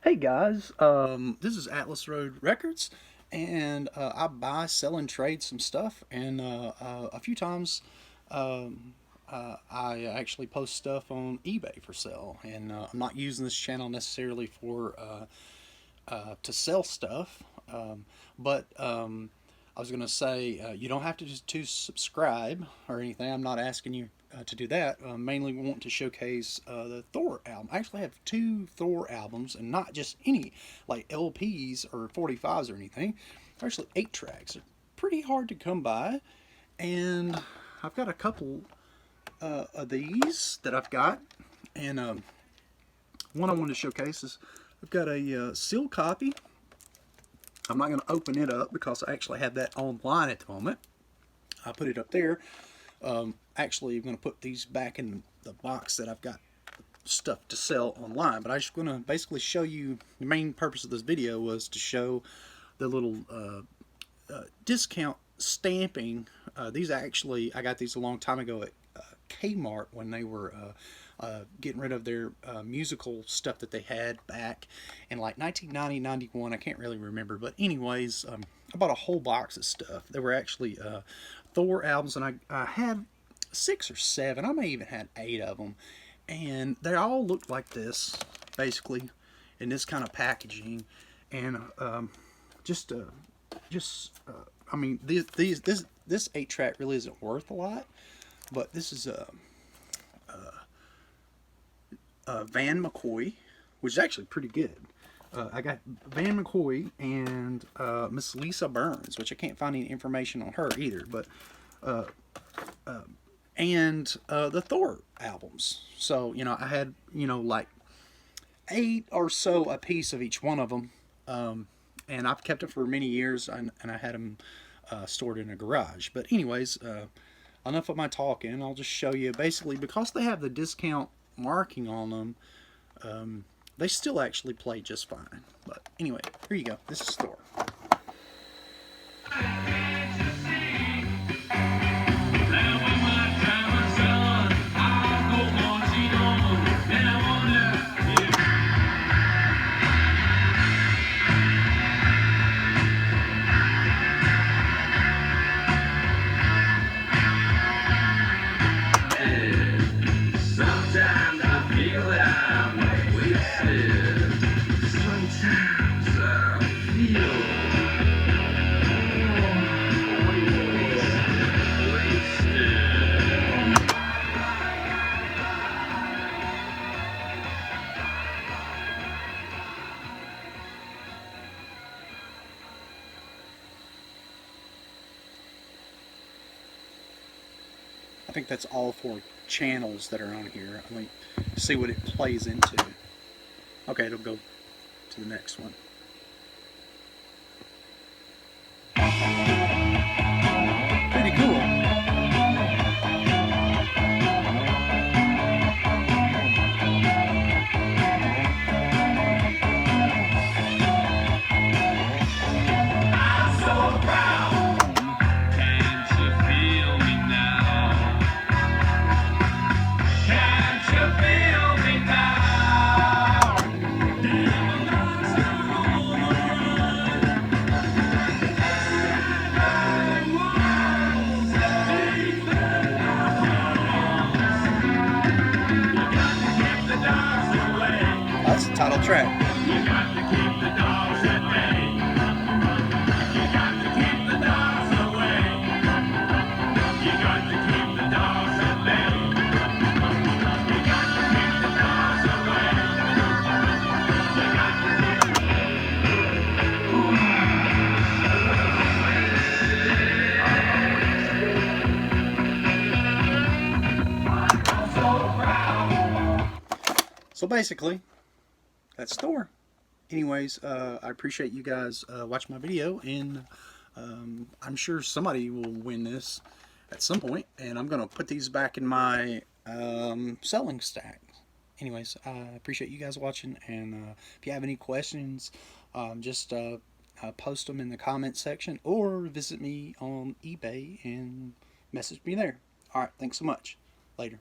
Hey guys, this is Atlas Road Records, and I buy, sell, and trade some stuff. And a few times, I actually post stuff on eBay for sale. And I'm not using this channel necessarily for to sell stuff, but I was gonna say you don't have to subscribe or anything. I'm not asking you to do that. Mainly want to showcase the Thor album. I actually have two Thor albums, and not just any like LPs or 45s or anything. They're actually 8 tracks. They're pretty hard to come by, and I've got a couple of these that I've got, and one I wanted to showcase is I've got a sealed copy. I'm not going to open it up because I actually have that online at the moment. I put it up there. Actually, I'm going to put these back in the box that I've got stuff to sell online. But I'm just going to basically show you, the main purpose of this video was to show the little discount stamping. These actually, I got these a long time ago at Kmart when they were getting rid of their musical stuff that they had back in like 1990, 91. I can't really remember, but anyways, I bought a whole box of stuff. There were actually Thor albums, and I had 6 or 7. I may even had 8 of them, and they all looked like this, basically, in this kind of packaging. And I mean, this 8-track really isn't worth a lot, but this is Van McCoy, which is actually pretty good. I got Van McCoy and Miss Lisa Burns, which I can't find any information on her either, but and the Thor albums. So, you know, I had, you know, like 8 or so a piece of each one of them, and I've kept it for many years, and I had them stored in a garage. But anyways, enough of my talking. I'll just show you, basically, because they have the discount marking on them, they still actually play just fine. But anyway, here you go. This is Thor. I think that's all 4 channels that are on here. Let me see what it plays into. Okay, it'll go to the next one. Pretty cool. That's the title track. You got to keep the dogs at bay. You got to keep the dogs away. You got to keep the dogs at bay. You got to keep the dogs away. You got to keep. So basically, that's Thor. Anyways, I appreciate you guys watching my video, and I'm sure somebody will win this at some point, and I'm going to put these back in my selling stack. Anyways, I appreciate you guys watching, and if you have any questions, just post them in the comment section, or visit me on eBay and message me there. Alright, thanks so much. Later.